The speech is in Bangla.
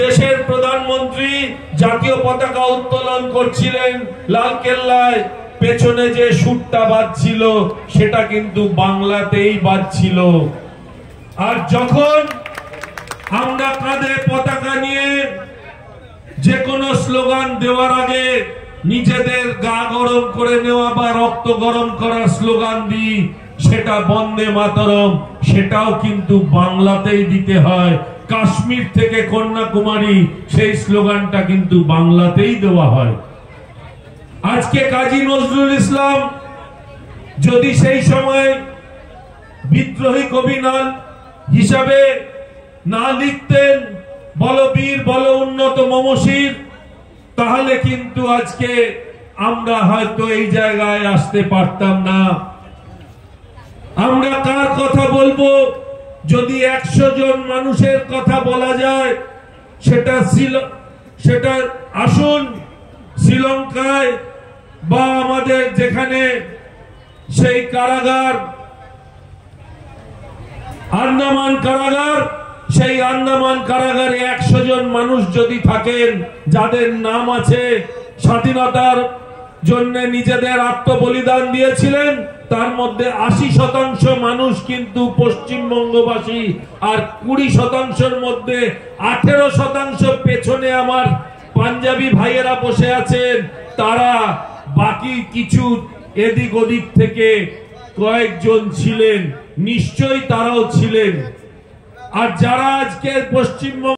দেশের প্রধানমন্ত্রী জাতীয় পতাকা উত্তোলন করছিলেন লালকেল্লায়, পেছনে যে সুরটা বাজছিল সেটা কিন্তু বাংলাতেই বাজছিল। আর যখন আমরা কাঁধে পতাকা নিয়ে যে কোনো স্লোগান দেওয়ার আগে নিজেদের গা গরম করে নেওয়া বা রক্ত গরম করার স্লোগান দিই, সেটা বন্দে মাতরম, সেটাও কিন্তু বাংলাতেই দিতে হয়। কাশ্মীর থেকে কন্যাকুমারী সেই স্লোগানটা কিন্তু বাংলাতেই দেওয়া হয়। আজকে কাজী নজরুল ইসলাম যদি সেই সময় বিদ্রোহী কবি হিসাবে না লিখতেন বলবীর বল উন্নত মমশির, তাহলে কিন্তু আজকে আমরা হয়তো এই জায়গায় আসতে পারতাম না। আমরা কার কথা বলবো? যদি 100 জন মানুষের কথা বলা যায়, সেটা আসুন শ্রীলঙ্কায় বা আমাদের যেখানে সেই কারাগার আন্দামান কারাগার, সেই আন্দামান কারাগারে 100 জন মানুষ যদি থাকেন যাদের নাম আছে স্বাধীনতার জন্য নিজেদের আত্মবলিদান দিয়েছিলেন, তার মধ্যে 80% মানুষ কিন্তু পশ্চিমবঙ্গবাসী, আর 20%-র মধ্যে 18% পেছনে আমার পাঞ্জাবি ভাইয়েরা বসে আছেন। তারা বাকি কিছু এদিক ওদিক থেকে কয়েকজন ছিলেন, নিশ্চয়ই তারাও ছিলেন। আর যারা আজকে পশ্চিমবঙ্গ